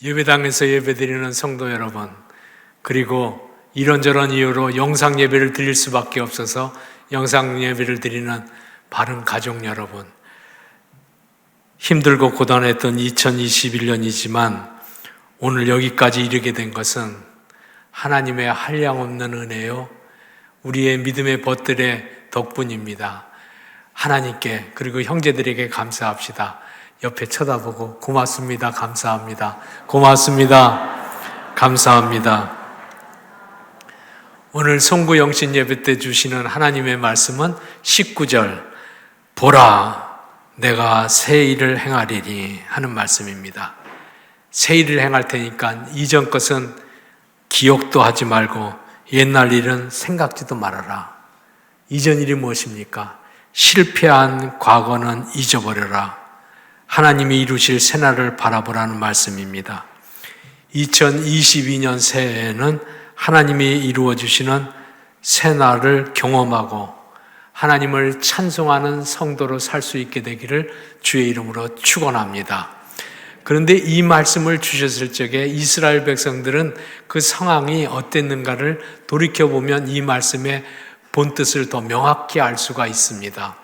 예배당에서 예배드리는 성도 여러분, 그리고 이런저런 이유로 영상 예배를 드릴 수밖에 없어서 영상 예배를 드리는 바른 가족 여러분, 힘들고 고단했던 2021년이지만 오늘 여기까지 이르게 된 것은 하나님의 한량없는 은혜요, 우리의 믿음의 벗들의 덕분입니다. 하나님께 그리고 형제들에게 감사합시다. 옆에 쳐다보고 고맙습니다. 감사합니다. 고맙습니다. 감사합니다. 오늘 송구 영신 예배 때 주시는 하나님의 말씀은 19절, 보라 내가 새 일을 행하리니 하는 말씀입니다. 새 일을 행할 테니까 이전 것은 기억도 하지 말고 옛날 일은 생각지도 말아라. 이전 일이 무엇입니까? 실패한 과거는 잊어버려라. 하나님이 이루실 새날을 바라보라는 말씀입니다. 2022년 새해에는 하나님이 이루어주시는 새날을 경험하고 하나님을 찬송하는 성도로 살 수 있게 되기를 주의 이름으로 축원합니다. 그런데 이 말씀을 주셨을 적에 이스라엘 백성들은 그 상황이 어땠는가를 돌이켜보면 이 말씀의 본뜻을 더 명확히 알 수가 있습니다.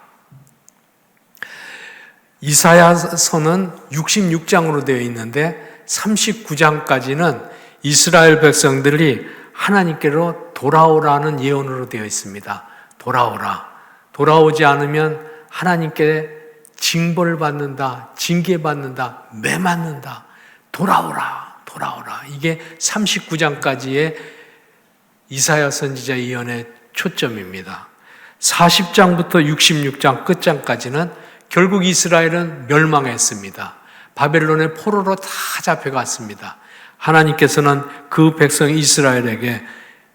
이사야서는 66장으로 되어 있는데 39장까지는 이스라엘 백성들이 하나님께로 돌아오라는 예언으로 되어 있습니다. 돌아오라. 돌아오지 않으면 하나님께 징벌을 받는다, 징계받는다, 매맞는다. 돌아오라, 돌아오라. 이게 39장까지의 이사야 선지자 예언의 초점입니다. 40장부터 66장 끝장까지는 결국 이스라엘은 멸망했습니다. 바벨론의 포로로 다 잡혀갔습니다. 하나님께서는 그 백성 이스라엘에게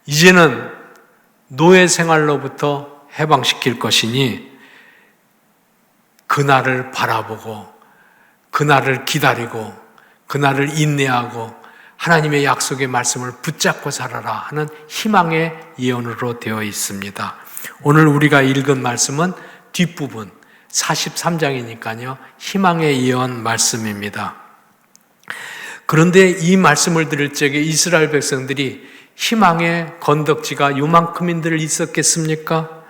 이제는 노예 생활로부터 해방시킬 것이니 그날을 바라보고 그날을 기다리고 그날을 인내하고 하나님의 약속의 말씀을 붙잡고 살아라 하는 희망의 예언으로 되어 있습니다. 오늘 우리가 읽은 말씀은 뒷부분 43장이니까요. 희망의 예언 말씀입니다. 그런데 이 말씀을 들을 적에 이스라엘 백성들이 희망의 건덕지가 요만큼인들 있었겠습니까?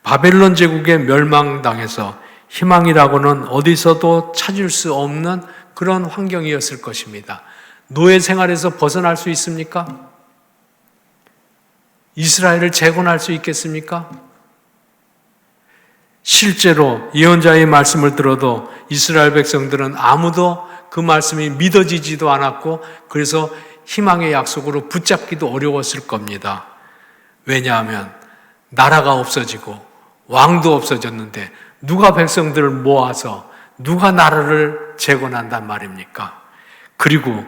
바벨론 제국에 멸망당해서 희망이라고는 어디서도 찾을 수 없는 그런 환경이었을 것입니다. 노예 생활에서 벗어날 수 있습니까? 이스라엘을 재건할 수 있겠습니까? 실제로 예언자의 말씀을 들어도 이스라엘 백성들은 아무도 그 말씀이 믿어지지도 않았고 그래서 희망의 약속으로 붙잡기도 어려웠을 겁니다. 왜냐하면 나라가 없어지고 왕도 없어졌는데 누가 백성들을 모아서 누가 나라를 재건한단 말입니까? 그리고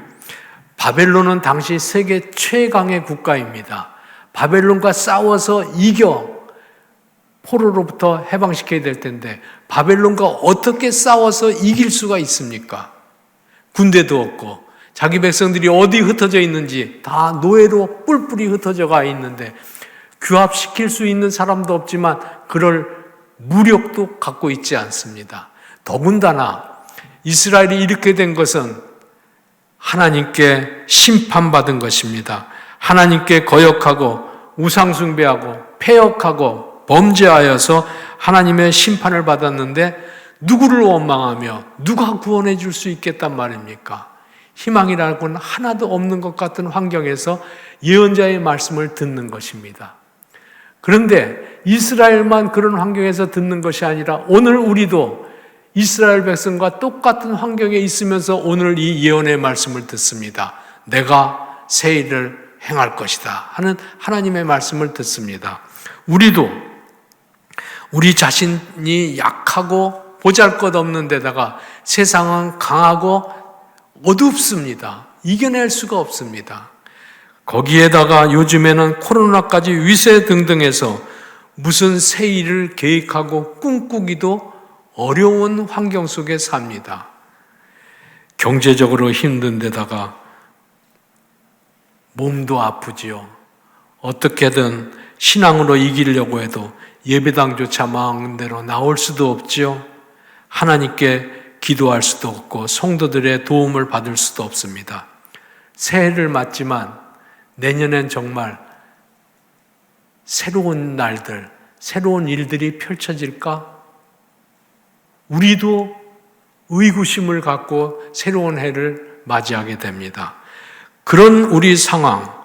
바벨론은 당시 세계 최강의 국가입니다. 바벨론과 싸워서 이겨 포로로부터 해방시켜야 될 텐데 바벨론과 어떻게 싸워서 이길 수가 있습니까? 군대도 없고 자기 백성들이 어디 흩어져 있는지 다 노예로 뿔뿔이 흩어져 가 있는데 규합시킬 수 있는 사람도 없지만 그럴 무력도 갖고 있지 않습니다. 더군다나 이스라엘이 이렇게 된 것은 하나님께 심판받은 것입니다. 하나님께 거역하고 우상숭배하고 패역하고 범죄하여서 하나님의 심판을 받았는데 누구를 원망하며 누가 구원해 줄 수 있겠단 말입니까? 희망이라고는 하나도 없는 것 같은 환경에서 예언자의 말씀을 듣는 것입니다. 그런데 이스라엘만 그런 환경에서 듣는 것이 아니라 오늘 우리도 이스라엘 백성과 똑같은 환경에 있으면서 오늘 이 예언의 말씀을 듣습니다. 내가 새 일을 행할 것이다 하는 하나님의 말씀을 듣습니다. 우리도 우리 자신이 약하고 보잘것없는 데다가 세상은 강하고 어둡습니다. 이겨낼 수가 없습니다. 거기에다가 요즘에는 코로나까지 위세등등해서 무슨 새 일을 계획하고 꿈꾸기도 어려운 환경 속에 삽니다. 경제적으로 힘든 데다가 몸도 아프지요. 어떻게든 신앙으로 이기려고 해도 예배당조차 마음대로 나올 수도 없지요. 하나님께 기도할 수도 없고 성도들의 도움을 받을 수도 없습니다. 새해를 맞지만 내년엔 정말 새로운 날들, 새로운 일들이 펼쳐질까? 우리도 의구심을 갖고 새로운 해를 맞이하게 됩니다. 그런 우리 상황,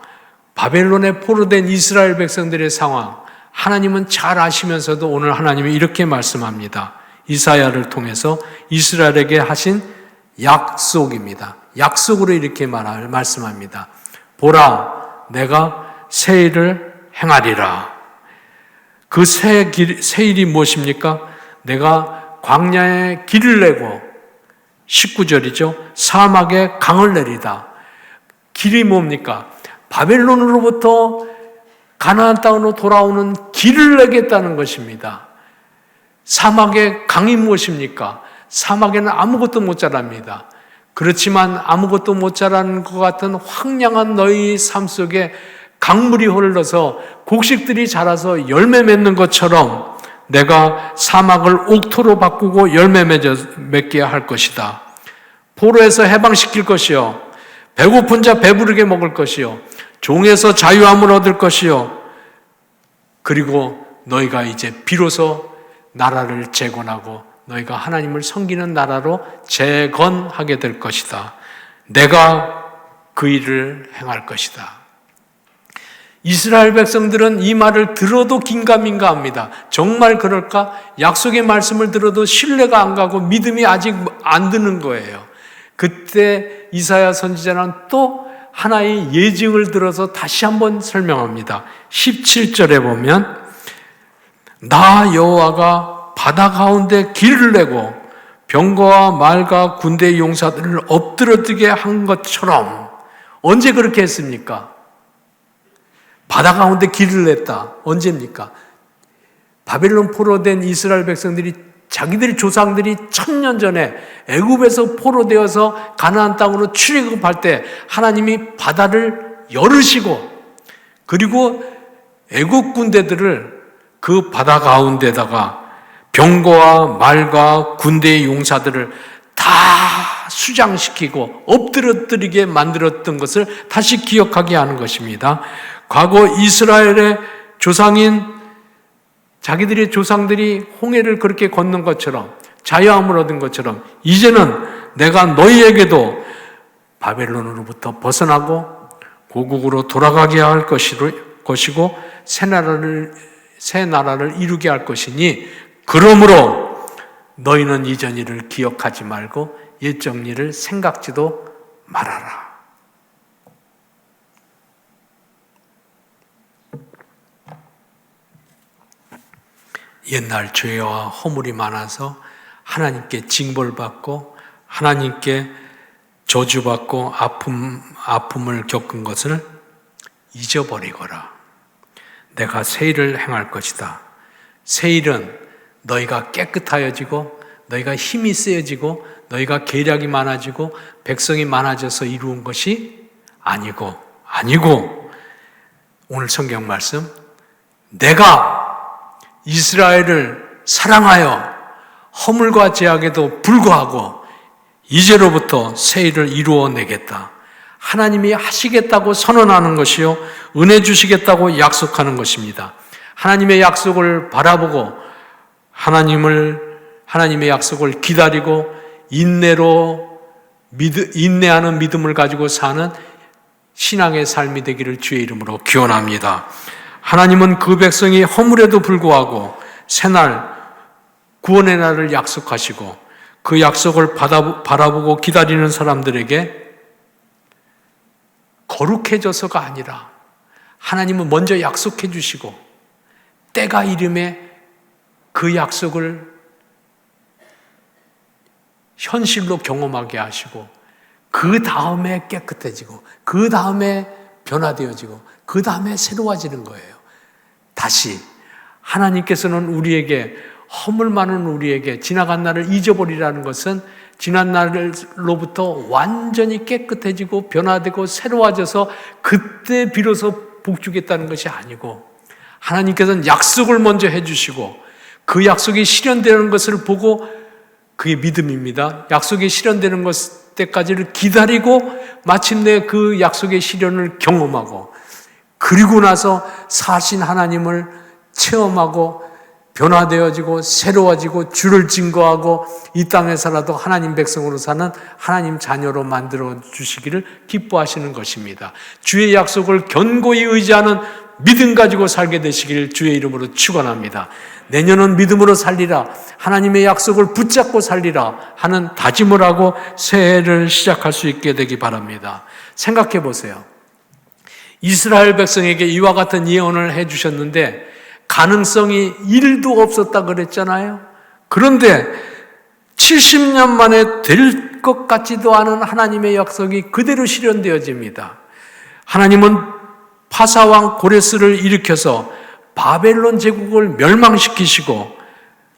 바벨론에 포로된 이스라엘 백성들의 상황, 하나님은 잘 아시면서도 오늘 하나님이 이렇게 말씀합니다. 이사야를 통해서 이스라엘에게 하신 약속입니다. 약속으로 이렇게 말씀합니다. 보라, 내가 새 일을 행하리라. 그 새 일이 무엇입니까? 내가 광야에 길을 내고 19절이죠. 사막에 강을 내리다. 길이 뭡니까? 바벨론으로부터 가나안 땅으로 돌아오는 길을 내겠다는 것입니다. 사막의 강이 무엇입니까? 사막에는 아무것도 못 자랍니다. 그렇지만 아무것도 못 자라는 것 같은 황량한 너희 삶 속에 강물이 흘러서 곡식들이 자라서 열매 맺는 것처럼 내가 사막을 옥토로 바꾸고 열매 맺게 할 것이다. 포로에서 해방시킬 것이요, 배고픈 자 배부르게 먹을 것이요, 종에서 자유함을 얻을 것이요, 그리고 너희가 이제 비로소 나라를 재건하고 너희가 하나님을 섬기는 나라로 재건하게 될 것이다. 내가 그 일을 행할 것이다. 이스라엘 백성들은 이 말을 들어도 긴가민가합니다. 정말 그럴까? 약속의 말씀을 들어도 신뢰가 안 가고 믿음이 아직 안 드는 거예요. 그때 이사야 선지자는 또 하나의 예증을 들어서 다시 한번 설명합니다. 17절에 보면 나 여호와가 바다 가운데 길을 내고 병거와 말과 군대의 용사들을 엎드러뜨게 한 것처럼. 언제 그렇게 했습니까? 바다 가운데 길을 냈다. 언제입니까? 바벨론 포로된 이스라엘 백성들이 자기들의 조상들이 1000년 전에 애굽에서 포로되어서 가나안 땅으로 출애굽할 때 하나님이 바다를 열으시고 그리고 애굽 군대들을 그 바다 가운데다가 병거와 말과 군대의 용사들을 다 수장시키고 엎드러뜨리게 만들었던 것을 다시 기억하게 하는 것입니다. 과거 이스라엘의 조상인 자기들의 조상들이 홍해를 그렇게 건넌 것처럼 자유함을 얻은 것처럼 이제는 내가 너희에게도 바벨론으로부터 벗어나고 고국으로 돌아가게 할 것이고 새 나라를 이루게 할 것이니 그러므로 너희는 이전 일을 기억하지 말고 옛적 일을 생각지도 말아라. 옛날 죄와 허물이 많아서 하나님께 징벌받고 하나님께 저주받고 아픔을 겪은 것을 잊어버리거라. 내가 새 일을 행할 것이다. 새 일은 너희가 깨끗하여지고 너희가 힘이 세어지고 너희가 계략이 많아지고 백성이 많아져서 이루은 것이 아니고 오늘 성경 말씀 내가 이스라엘을 사랑하여 허물과 죄악에도 불구하고 이제로부터 새 일을 이루어내겠다. 하나님이 하시겠다고 선언하는 것이요 은혜 주시겠다고 약속하는 것입니다. 하나님의 약속을 바라보고 하나님의 약속을 기다리고 인내하는 믿음을 가지고 사는 신앙의 삶이 되기를 주의 이름으로 기원합니다. 하나님은 그 백성이 허물에도 불구하고 새날 구원의 날을 약속하시고 그 약속을 바라보고 기다리는 사람들에게 거룩해져서가 아니라 하나님은 먼저 약속해 주시고 때가 이름에 그 약속을 현실로 경험하게 하시고 그 다음에 깨끗해지고 그 다음에 변화되어지고 그 다음에 새로워지는 거예요. 다시 하나님께서는 우리에게 허물 많은 우리에게 지나간 날을 잊어버리라는 것은 지난 날로부터 완전히 깨끗해지고 변화되고 새로워져서 그때 비로소 복주겠다는 것이 아니고 하나님께서는 약속을 먼저 해주시고 그 약속이 실현되는 것을 보고 그게 믿음입니다. 약속이 실현되는 것 때까지를 기다리고 마침내 그 약속의 실현을 경험하고 그리고 나서 사신 하나님을 체험하고 변화되어지고 새로워지고 주를 증거하고 이 땅에서라도 하나님 백성으로 사는 하나님 자녀로 만들어 주시기를 기뻐하시는 것입니다. 주의 약속을 견고히 의지하는 믿음 가지고 살게 되시기를 주의 이름으로 축원합니다. 내년은 믿음으로 살리라, 하나님의 약속을 붙잡고 살리라 하는 다짐을 하고 새해를 시작할 수 있게 되기 바랍니다. 생각해 보세요. 이스라엘 백성에게 이와 같은 예언을 해주셨는데 가능성이 1도 없었다 그랬잖아요. 그런데 70년 만에 될 것 같지도 않은 하나님의 약속이 그대로 실현되어집니다. 하나님은 파사왕 고레스를 일으켜서 바벨론 제국을 멸망시키시고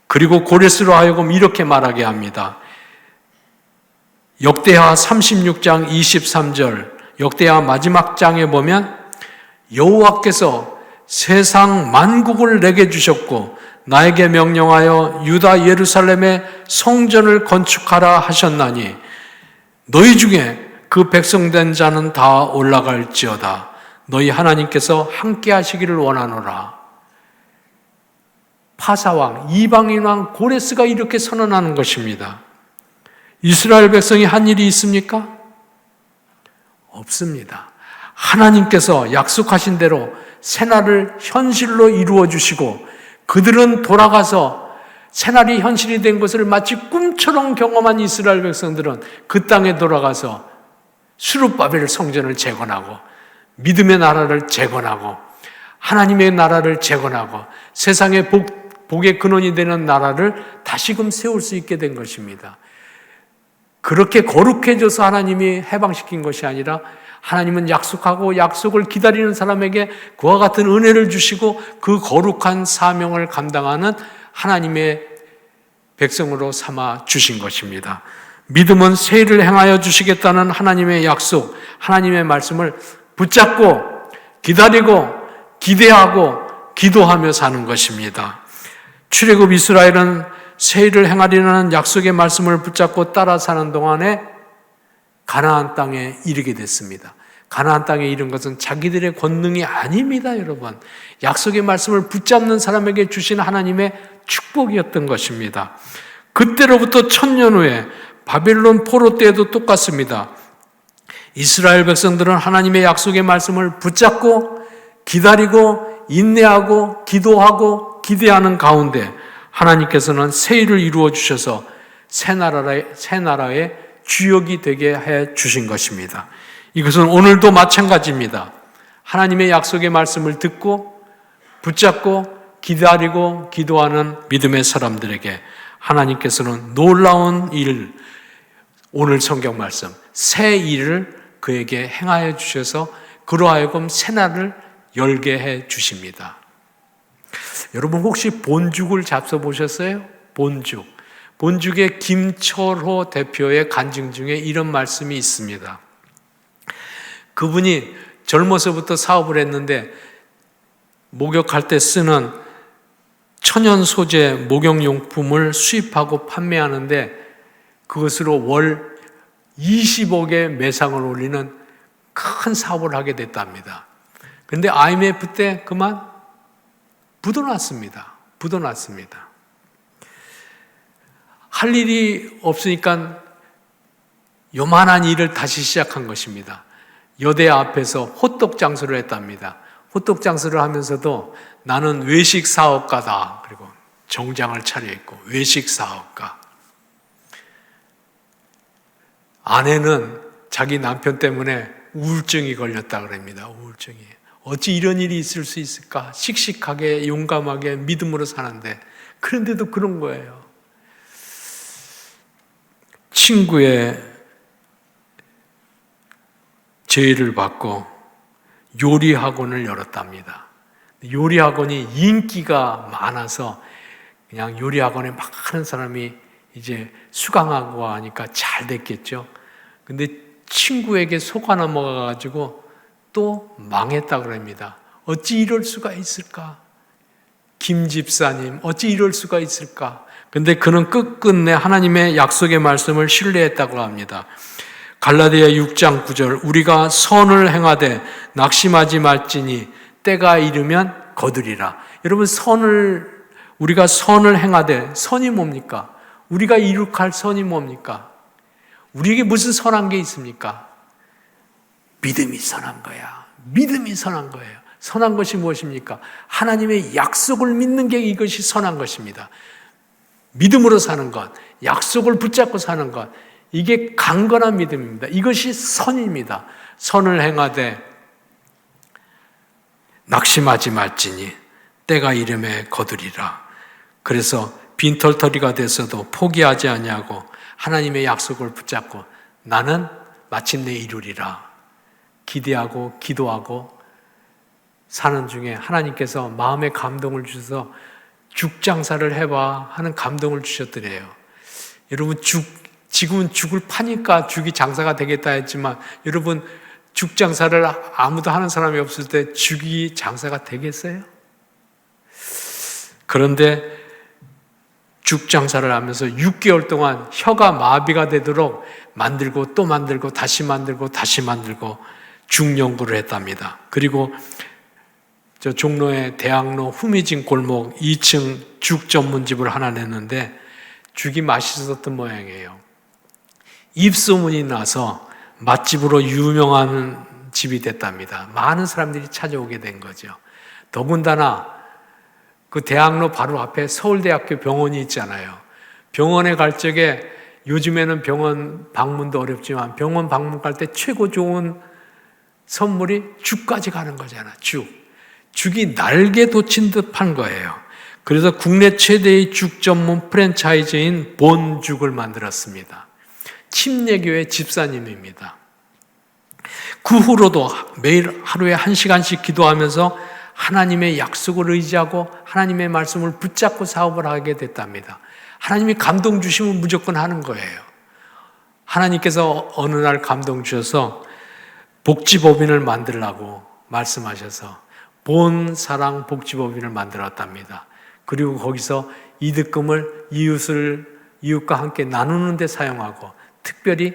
그리고 고레스로 하여금 이렇게 말하게 합니다. 역대하 36장 23절, 역대하 마지막 장에 보면 여호와께서 세상 만국을 내게 주셨고 나에게 명령하여 유다 예루살렘에 성전을 건축하라 하셨나니 너희 중에 그 백성된 자는 다 올라갈지어다. 너희 하나님께서 함께 하시기를 원하노라. 파사왕, 이방인왕 고레스가 이렇게 선언하는 것입니다. 이스라엘 백성이 한 일이 있습니까? 없습니다. 하나님께서 약속하신 대로 새날을 현실로 이루어 주시고 그들은 돌아가서 새날이 현실이 된 것을 마치 꿈처럼 경험한 이스라엘 백성들은 그 땅에 돌아가서 수룹바벨 성전을 재건하고 믿음의 나라를 재건하고 하나님의 나라를 재건하고 세상의 복의 근원이 되는 나라를 다시금 세울 수 있게 된 것입니다. 그렇게 거룩해져서 하나님이 해방시킨 것이 아니라 하나님은 약속하고 약속을 기다리는 사람에게 그와 같은 은혜를 주시고 그 거룩한 사명을 감당하는 하나님의 백성으로 삼아 주신 것입니다. 믿음은 새해를 행하여 주시겠다는 하나님의 약속, 하나님의 말씀을 붙잡고 기다리고 기대하고 기도하며 사는 것입니다. 출애굽 이스라엘은 새해를 행하리라는 약속의 말씀을 붙잡고 따라 사는 동안에 가나안 땅에 이르게 됐습니다. 가나안 땅에 이른 것은 자기들의 권능이 아닙니다, 여러분. 약속의 말씀을 붙잡는 사람에게 주신 하나님의 축복이었던 것입니다. 그때로부터 1000년 후에 바벨론 포로 때에도 똑같습니다. 이스라엘 백성들은 하나님의 약속의 말씀을 붙잡고 기다리고 인내하고 기도하고 기대하는 가운데 하나님께서는 새 일을 이루어 주셔서 새 나라의 주역이 되게 해 주신 것입니다. 이것은 오늘도 마찬가지입니다. 하나님의 약속의 말씀을 듣고 붙잡고 기다리고 기도하는 믿음의 사람들에게 하나님께서는 놀라운 일, 오늘 성경 말씀, 새 일을 그에게 행하여 주셔서 그로 하여금 새 날을 열게 해 주십니다. 여러분 혹시 본죽을 잡숴보셨어요? 본죽. 본죽의 김철호 대표의 간증 중에 이런 말씀이 있습니다. 그분이 젊어서부터 사업을 했는데 목욕할 때 쓰는 천연 소재 목욕용품을 수입하고 판매하는데 그것으로 월 20억의 매상을 올리는 큰 사업을 하게 됐답니다. 그런데 IMF 때 그만 부도났습니다. 할 일이 없으니까 요만한 일을 다시 시작한 것입니다. 여대 앞에서 호떡 장수를 했답니다. 호떡 장수를 하면서도 나는 외식 사업가다. 그리고 정장을 차려입고 외식 사업가. 아내는 자기 남편 때문에 우울증이 걸렸다 그럽니다. 우울증이. 어찌 이런 일이 있을 수 있을까? 씩씩하게 용감하게 믿음으로 사는데 그런데도 그런 거예요. 친구의 제의를 받고 요리학원을 열었답니다. 요리학원이 인기가 많아서 그냥 요리학원에 막 하는 사람이 이제 수강하고 하니까 잘 됐겠죠. 근데 친구에게 속아 넘어가가지고 또 망했다 그럽니다. 어찌 이럴 수가 있을까? 김 집사님, 어찌 이럴 수가 있을까? 근데 그는 끝끝내 하나님의 약속의 말씀을 신뢰했다고 합니다. 갈라디아 6장 9절 우리가 선을 행하되 낙심하지 말지니 때가 이르면 거두리라. 여러분 우리가 선을 행하되 선이 뭡니까? 우리가 이룩할 선이 뭡니까? 우리에게 무슨 선한 게 있습니까? 믿음이 선한 거야. 믿음이 선한 거예요. 선한 것이 무엇입니까? 하나님의 약속을 믿는 게 이것이 선한 것입니다. 믿음으로 사는 것, 약속을 붙잡고 사는 것, 이게 강건한 믿음입니다. 이것이 선입니다. 선을 행하되 낙심하지 말지니 때가 이름에 거두리라. 그래서 빈털터리가 돼서도 포기하지 아니하고 하나님의 약속을 붙잡고 나는 마침내 이루리라. 기대하고 기도하고 사는 중에 하나님께서 마음에 감동을 주셔서 죽 장사를 해봐 하는 감동을 주셨더래요. 여러분 지금은 죽을 파니까 죽이 장사가 되겠다 했지만 여러분 죽 장사를 아무도 하는 사람이 없을 때 죽이 장사가 되겠어요? 그런데 죽 장사를 하면서 6개월 동안 혀가 마비가 되도록 만들고 또 만들고 다시 만들고 다시 만들고 죽 연구를 했답니다. 그리고 저 종로의 대학로 후미진 골목 2층 죽 전문집을 하나 냈는데 죽이 맛있었던 모양이에요. 입소문이 나서 맛집으로 유명한 집이 됐답니다. 많은 사람들이 찾아오게 된 거죠. 더군다나 그 대학로 바로 앞에 서울대학교 병원이 있잖아요. 병원에 갈 적에 요즘에는 병원 방문도 어렵지만 병원 방문 갈 때 최고 좋은 선물이 죽까지 가는 거잖아. 죽이 날개 돋친 듯한 거예요. 그래서 국내 최대의 죽 전문 프랜차이즈인 본죽을 만들었습니다. 침례교회 집사님입니다. 그 후로도 매일 하루에 1시간씩 기도하면서 하나님의 약속을 의지하고 하나님의 말씀을 붙잡고 사업을 하게 됐답니다. 하나님이 감동 주시면 무조건 하는 거예요. 하나님께서 어느 날 감동 주셔서 복지법인을 만들라고 말씀하셔서 본사랑 복지법인을 만들었답니다. 그리고 거기서 이득금을 이웃과 함께 나누는 데 사용하고 특별히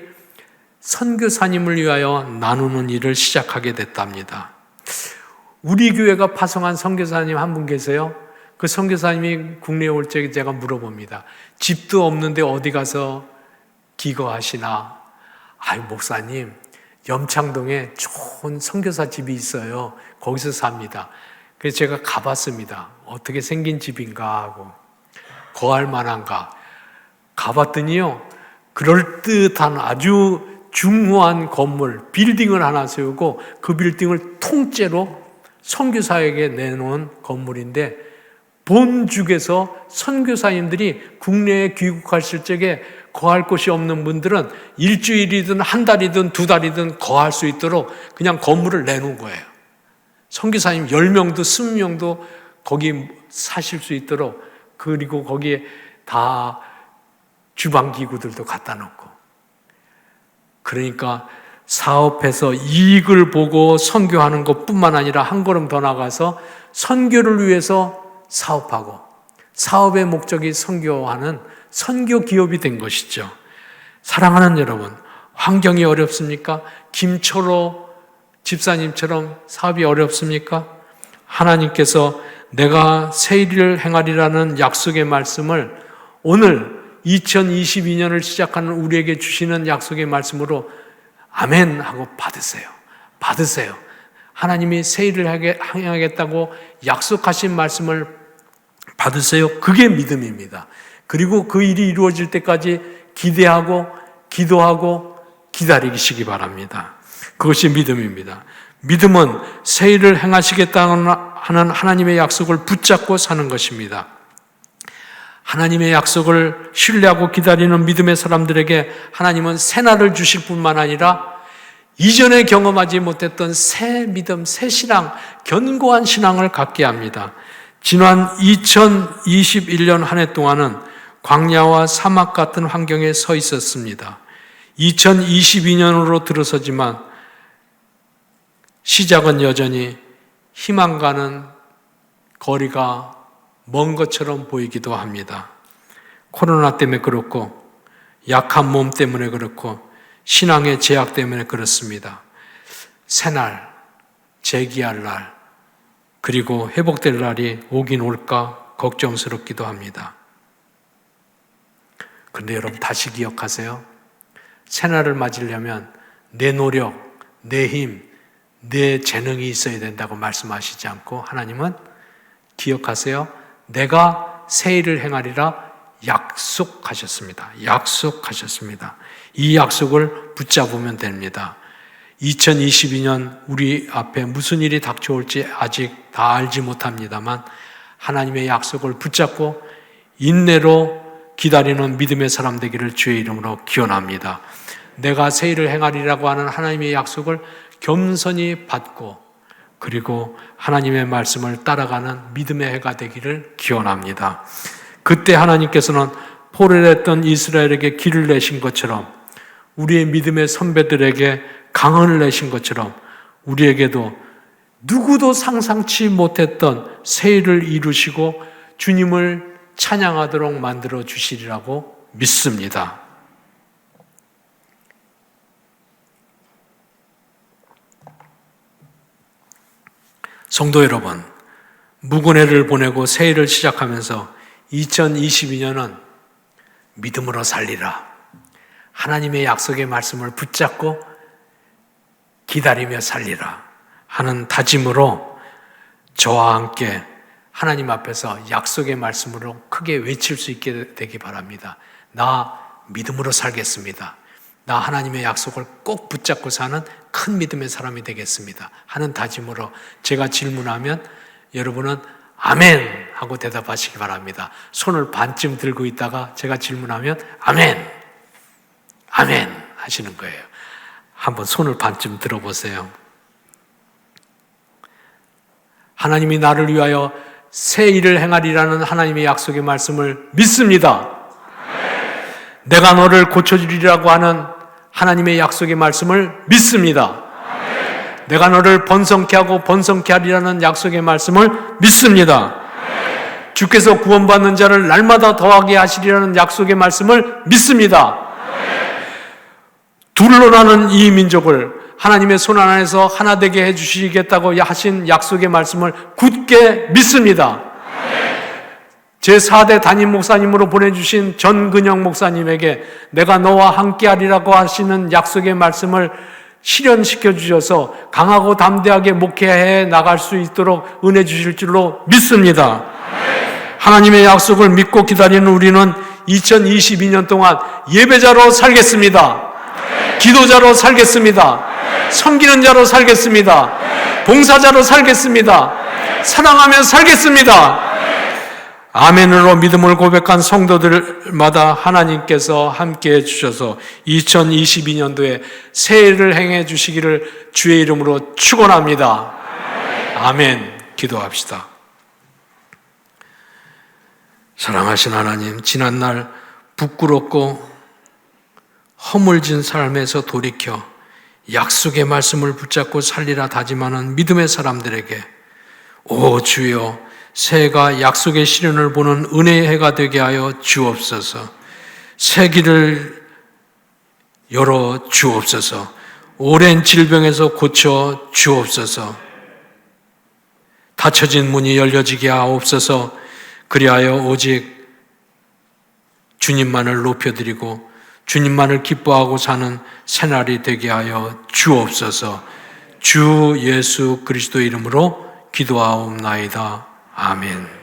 선교사님을 위하여 나누는 일을 시작하게 됐답니다. 우리 교회가 파송한 선교사님 한 분 계세요. 그 선교사님이 국내에 올 적에 제가 물어봅니다. 집도 없는데 어디 가서 기거하시나? 아유 목사님 염창동에 좋은 선교사 집이 있어요. 거기서 삽니다. 그래서 제가 가봤습니다. 어떻게 생긴 집인가 하고 거할 만한가 가봤더니요. 그럴듯한 아주 중후한 건물 빌딩을 하나 세우고 그 빌딩을 통째로 선교사에게 내놓은 건물인데 본죽에서 선교사님들이 국내에 귀국하실 적에 거할 곳이 없는 분들은 일주일이든 한 달이든 두 달이든 거할 수 있도록 그냥 건물을 내놓은 거예요. 선교사님 10명도 20명도 거기 사실 수 있도록 그리고 거기에 다 주방기구들도 갖다 놓고 그러니까 사업해서 이익을 보고 선교하는 것뿐만 아니라 한 걸음 더 나가서 선교를 위해서 사업하고 사업의 목적이 선교하는 선교 기업이 된 것이죠. 사랑하는 여러분, 환경이 어렵습니까? 김초로 집사님처럼 사업이 어렵습니까? 하나님께서 내가 새 일을 행하리라는 약속의 말씀을 오늘 2022년을 시작하는 우리에게 주시는 약속의 말씀으로 아멘 하고 받으세요. 하나님이 새 일을 행하겠다고 약속하신 말씀을 받으세요. 그게 믿음입니다. 그리고 그 일이 이루어질 때까지 기대하고 기도하고 기다리시기 바랍니다. 그것이 믿음입니다. 믿음은 새 일을 행하시겠다는 하는 하나님의 약속을 붙잡고 사는 것입니다. 하나님의 약속을 신뢰하고 기다리는 믿음의 사람들에게 하나님은 새날을 주실 뿐만 아니라 이전에 경험하지 못했던 새 믿음, 새 신앙, 견고한 신앙을 갖게 합니다. 지난 2021년 한 해 동안은 광야와 사막 같은 환경에 서 있었습니다. 2022년으로 들어서지만 시작은 여전히 희망과는 거리가 먼 것처럼 보이기도 합니다. 코로나 때문에 그렇고 약한 몸 때문에 그렇고 신앙의 제약 때문에 그렇습니다. 새날, 재기할 날, 그리고 회복될 날이 오긴 올까 걱정스럽기도 합니다. 그런데 여러분 다시 기억하세요. 새날을 맞으려면 내 노력, 내 힘, 내 재능이 있어야 된다고 말씀하시지 않고 하나님은 기억하세요. 내가 새 일을 행하리라 약속하셨습니다. 약속하셨습니다. 이 약속을 붙잡으면 됩니다. 2022년 우리 앞에 무슨 일이 닥쳐올지 아직 다 알지 못합니다만 하나님의 약속을 붙잡고 인내로 기다리는 믿음의 사람 되기를 주의 이름으로 기원합니다. 내가 새 일을 행하리라고 하는 하나님의 약속을 겸손히 받고 그리고 하나님의 말씀을 따라가는 믿음의 해가 되기를 기원합니다. 그때 하나님께서는 포로했던 이스라엘에게 길을 내신 것처럼 우리의 믿음의 선배들에게 강헌을 내신 것처럼 우리에게도 누구도 상상치 못했던 새 일을 이루시고 주님을 찬양하도록 만들어 주시리라고 믿습니다. 성도 여러분, 묵은 해를 보내고 새 해를 시작하면서 2022년은 믿음으로 살리라. 하나님의 약속의 말씀을 붙잡고 기다리며 살리라 하는 다짐으로 저와 함께 하나님 앞에서 약속의 말씀으로 크게 외칠 수 있게 되기 바랍니다. 나 믿음으로 살겠습니다. 나 하나님의 약속을 꼭 붙잡고 사는 큰 믿음의 사람이 되겠습니다 하는 다짐으로 제가 질문하면 여러분은 아멘 하고 대답하시기 바랍니다. 손을 반쯤 들고 있다가 제가 질문하면 아멘, 아멘 하시는 거예요. 한번 손을 반쯤 들어보세요. 하나님이 나를 위하여 새 일을 행하리라는 하나님의 약속의 말씀을 믿습니다. 내가 너를 고쳐주리라고 하는 하나님의 약속의 말씀을 믿습니다. 내가 너를 번성케 하고 번성케 하리라는 약속의 말씀을 믿습니다. 주께서 구원받는 자를 날마다 더하게 하시리라는 약속의 말씀을 믿습니다. 둘로 나는 이 민족을 하나님의 손 안에서 하나 되게 해주시겠다고 하신 약속의 말씀을 굳게 믿습니다. 제4대 담임 목사님으로 보내주신 전근영 목사님에게 내가 너와 함께하리라고 하시는 약속의 말씀을 실현시켜 주셔서 강하고 담대하게 목회해 나갈 수 있도록 은혜 주실 줄로 믿습니다. 하나님의 약속을 믿고 기다리는 우리는 2022년 동안 예배자로 살겠습니다. 기도자로 살겠습니다. 섬기는 자로 살겠습니다. 봉사자로 살겠습니다. 사랑하며 살겠습니다. 아멘으로 믿음을 고백한 성도들마다 하나님께서 함께해 주셔서 2022년도에 새 일을 행해 주시기를 주의 이름으로 축원합니다. 아멘. 기도합시다. 사랑하신 하나님, 지난날 부끄럽고 허물진 삶에서 돌이켜 약속의 말씀을 붙잡고 살리라 다짐하는 믿음의 사람들에게 오 주여, 새해가 약속의 실현을 보는 은혜의 해가 되게 하여 주옵소서. 새 길을 열어 주옵소서. 오랜 질병에서 고쳐 주옵소서. 닫혀진 문이 열려지게 하옵소서. 그리하여 오직 주님만을 높여드리고 주님만을 기뻐하고 사는 새날이 되게 하여 주옵소서. 주 예수 그리스도 이름으로 기도하옵나이다. 아멘.